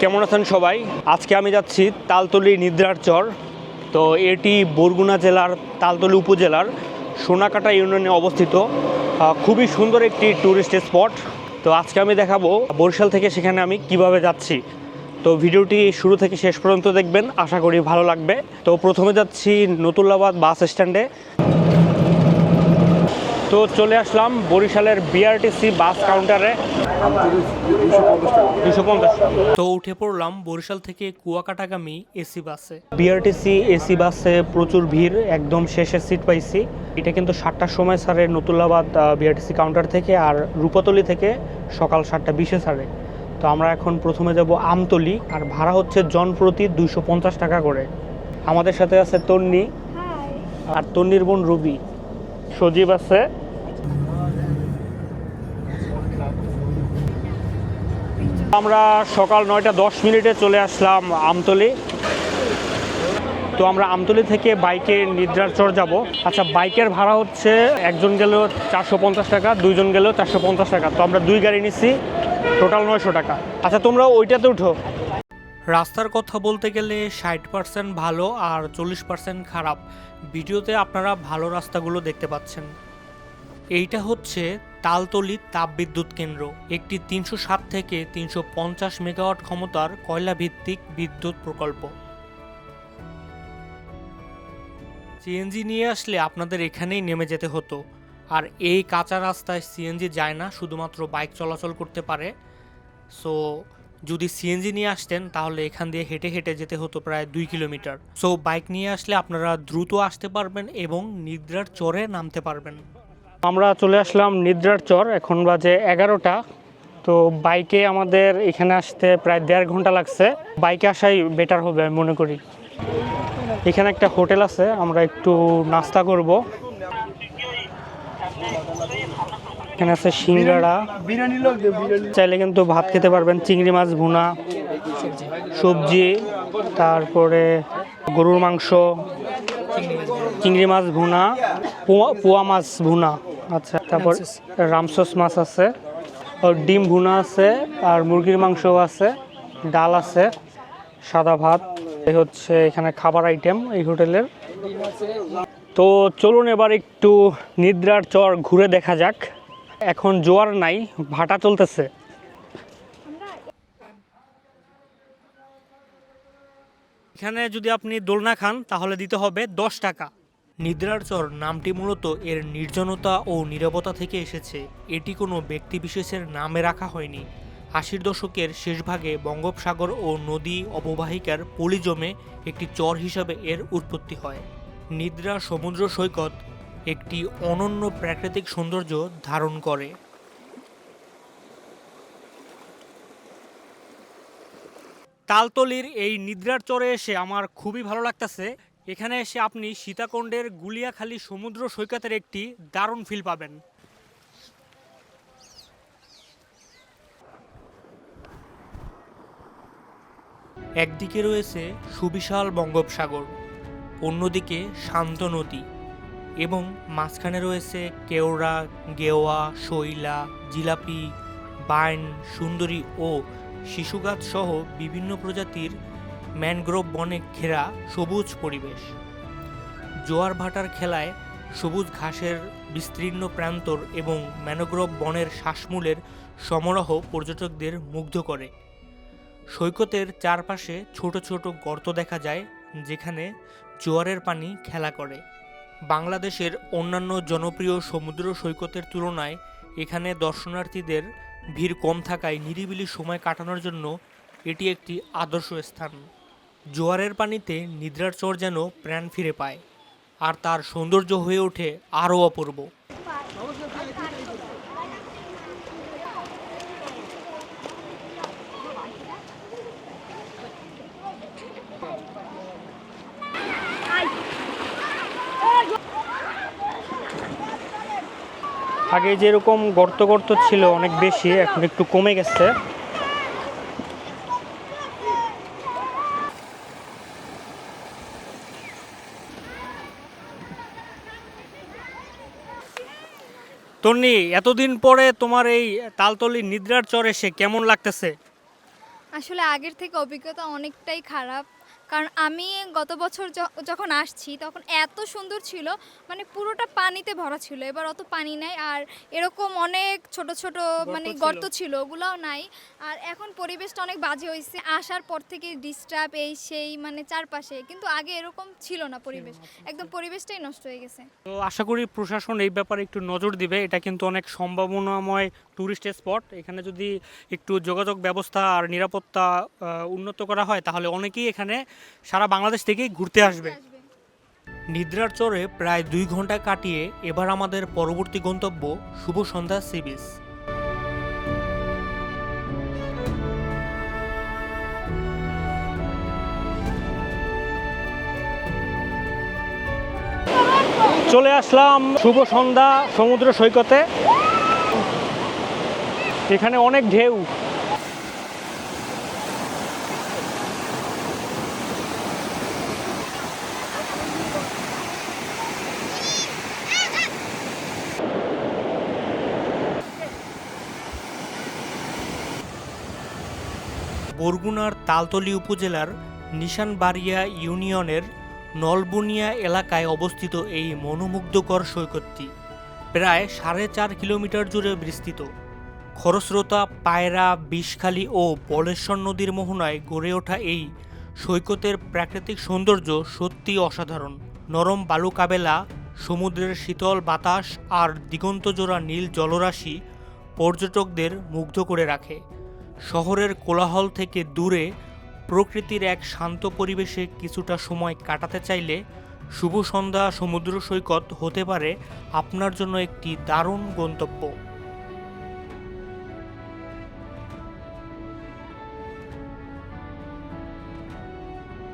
কেমন আছেন সবাই? আজকে আমি যাচ্ছি তালতলী নিদ্রার চর। তো এটি বরগুনা জেলার তালতলী উপজেলার সোনাকাটা ইউনিয়নে অবস্থিত। খুবই সুন্দর একটি ট্যুরিস্ট স্পট। তো আজকে আমি দেখাবো বরিশাল থেকে সেখানে আমি কিভাবে যাচ্ছি। তো ভিডিওটি শুরু থেকে শেষ পর্যন্ত দেখবেন, আশা করি ভালো লাগবে। তো প্রথমে যাচ্ছি নতুল্লাবাদ বাস স্ট্যান্ডে। তো চলে আসলাম বরিশালের বিআরটিসি বাস কাউন্টারে। 250 টাকা। তো উঠে পড়লাম বরিশাল থেকে কুয়াকাটাগামী এসি বাসে। বিআরটিসি এসি বাসে প্রচুর ভিড়, একদম শেষের সিট পাইছি। এটা কিন্তু 7টার সময় ছাড়ে নতুল্লাবাদ বিআরটিসি কাউন্টার থেকে, আর রূপাতলি থেকে সকাল 7:20-এ ছাড়ে। তো আমরা এখন প্রথমে যাব আমতলী, আর ভাড়া হচ্ছে জনপ্রতি 250 টাকা করে। আমাদের সাথে আছে তন্নি আর তন্নির বোন রুবি। সজীব আছে। আমরা সকাল 9:10 চলে আসলাম আমতলী। তো আমরা আমতলী থেকে বাইকে নিদ্রার চর যাব। আচ্ছা, বাইকের ভাড়া হচ্ছে একজন গেলেও 450 টাকা, দুইজন গেলেও 450 টাকা। তো আমরা 2 গাড়ি নিচ্ছি, টোটাল 900 টাকা। আচ্ছা, তোমরা ওইটাতে উঠো। রাস্তার কথা বলতে গেলে 60% ভালো আর 40% খারাপ। ভিডিওতে আপনারা ভালো রাস্তাগুলো দেখতে পাচ্ছেন। এইটা হচ্ছে তালতলী তাপবিদ্যুৎ কেন্দ্র, একটি 307 থেকে 350 মেগাওয়াট ক্ষমতার কয়লা ভিত্তিক বিদ্যুৎ প্রকল্প। সিএনজি নিয়ে আসলে আপনাদের এখানেই নেমে যেতে হতো, আর এই কাঁচা রাস্তায় সিএনজি যায় না, শুধুমাত্র বাইক চলাচল করতে পারে। সো যদি সিএনজি নিয়ে আসতেন তাহলে এখান দিয়ে হেঁটে হেঁটে যেতে হতো প্রায় 2 কিলোমিটার। সো বাইক নিয়ে আসলে আপনারা দ্রুত আসতে পারবেন এবং নিদ্রার চরে নামতে পারবেন। আমরা চলে আসলাম নিদ্রার চর, এখন বাজে 11টা। তো বাইকে আমাদের এখানে আসতে প্রায় 1.5 ঘন্টা লাগছে। বাইকে আসাই বেটার হবে আমি মনে করি। এখানে একটা হোটেল আছে, আমরা একটু নাস্তা করব। এখানে আছে সিঙ্গাড়া, চাইলে কিন্তু ভাত খেতে পারবেন, চিংড়ি মাছ ভুনা, সবজি, তারপরে গরুর মাংস, চিংড়ি মাছ ভুনা, পোয়া মাছ ভুনা। আচ্ছা, তারপর রামসস মাছ আছে, আর ডিম ভুনা আছে, আর মুরগির মাংসও আছে, ডাল আছে, সাদা ভাত। এই হচ্ছে এখানে খাবার আইটেম এই হোটেলের। তো চলুন এবার একটু নিদ্রার চর ঘুরে দেখা যাক। এখন জোয়ার নাই, ভাটা চলতেছে। এখানে যদি আপনি দোলনা খান তাহলে দিতে হবে 10 টাকা। নিদ্রার চর নামটি মূলত এর নির্জনতা ও নীরবতা থেকে এসেছে। এটি কোনো ব্যক্তিবিশেষের নামে রাখা হয়নি। 80-র দশকের শেষভাগে বঙ্গোপসাগর ও নদী অববাহিকার পলি জমে একটি চর হিসাবে এর উৎপত্তি হয়। নিদ্রা সমুদ্র সৈকত একটি অনন্য প্রাকৃতিক সৌন্দর্য ধারণ করে। তালতলীর এই নিদ্রার চরে এসে আমার খুবই ভালো লাগতেছে। এখানে এসে আপনি সীতাকুণ্ডের গুলিয়াখালী সমুদ্র সৈকতের একটি দারুণ ফিল পাবেন। একদিকে রয়েছে সুবিশাল বঙ্গোপসাগর, অন্যদিকে শান্ত নদী, এবং মাঝখানে রয়েছে কেওড়া, গেওয়া, শৈলা, জিলাপি, বাইন, সুন্দরী ও শিশু গাছ সহ বিভিন্ন প্রজাতির ম্যানগ্রোভ বনে ঘেরা সবুজ পরিবেশ। জোয়ার ভাটার খেলায় সবুজ ঘাসের বিস্তীর্ণ প্রান্তর এবং ম্যানগ্রোভ বনের শ্বাসমূলের সমারোহ পর্যটকদের মুগ্ধ করে। সৈকতের চারপাশে ছোট ছোট গর্ত দেখা যায়, যেখানে জোয়ারের পানি খেলা করে। বাংলাদেশের অন্যান্য জনপ্রিয় সমুদ্র সৈকতের তুলনায় এখানে দর্শনার্থীদের ভিড় কম থাকায় নিরিবিলি সময় কাটানোর জন্য এটি একটি আদর্শ স্থান। জোয়ারের পানিতে নিদ্রার চর যেন প্রাণ ফিরে পায়, আর তার সৌন্দর্য হয়ে ওঠে আরও অপূর্ব। আগে যেরকম গর্ত গর্ত ছিল অনেক বেশি, এখন একটু কমে গেছে। তন্নি, এতদিন পরে তোমার এই তালতলী নিদ্রার চর এসে কেমন লাগতেছে? আসলে আগের থেকে অভিজ্ঞতা অনেকটাই খারাপ। কারণ আমি গত বছর যখন আসছি তখন এত সুন্দর ছিল, মানে পুরোটা পানিতে ভরা ছিল। এবার অত পানি নাই। আর এরকম অনেক ছোট, ছোট গর্ত মানে ছিল। গর্ত ছিল, ওগুলাও নাই। আর এখন পরিবেশটা অনেক বাজে হইছে। আসার পর থেকে ডিস্টার্ব এই সেই মানে চারপাশে। কিন্তু আগে এরকম ছিল না পরিবেশ। একদম পরিবেশটাই নষ্ট হয়ে গেছে। তো আশা করি প্রশাসন এই ব্যাপারে একটু নজর দিবে। এটা কিন্তু অনেক সম্ভাবনাময় ট্যুরিস্ট স্পট। এখানে যদি একটু যোগাযোগ ব্যবস্থা আর নিরাপত্তা উন্নত করা হয় তাহলে অনেকেই এখানে সারা বাংলাদেশ থেকেই ঘুরতে আসবে। আসবে। নিদ্রার চরে প্রায় 2 ঘন্টা কাটিয়ে এবার আমাদের পরবর্তী গন্তব্য শুভ সন্ধ্যা সি বিচ। চলে আসলাম শুভ সন্ধ্যা সমুদ্র সৈকতে। এখানে অনেক ঢেউ। বরগুনার তালতলী উপজেলার নিশানবাড়িয়া ইউনিয়নের নলবুনিয়া এলাকায় অবস্থিত এই মনোমুগ্ধকর সৈকতটি প্রায় 4.5 কিলোমিটার জুড়ে বিস্তৃত। খরস্রোতা, পায়রা, বিষখালী ও বলেশ্বর নদীর মোহনায় গড়ে ওঠা এই সৈকতের প্রাকৃতিক সৌন্দর্য সত্যি অসাধারণ। নরম বালু কাবেলা, সমুদ্রের শীতল বাতাস আর দিগন্তজোড়া নীল জলরাশি পর্যটকদের মুগ্ধ করে রাখে। শহরের কোলাহল থেকে দূরে প্রকৃতির এক শান্ত পরিবেশে কিছুটা সময় কাটাতে চাইলে শুভ সন্ধ্যা সমুদ্র সৈকত হতে পারে আপনার জন্য একটি দারুণ গন্তব্য।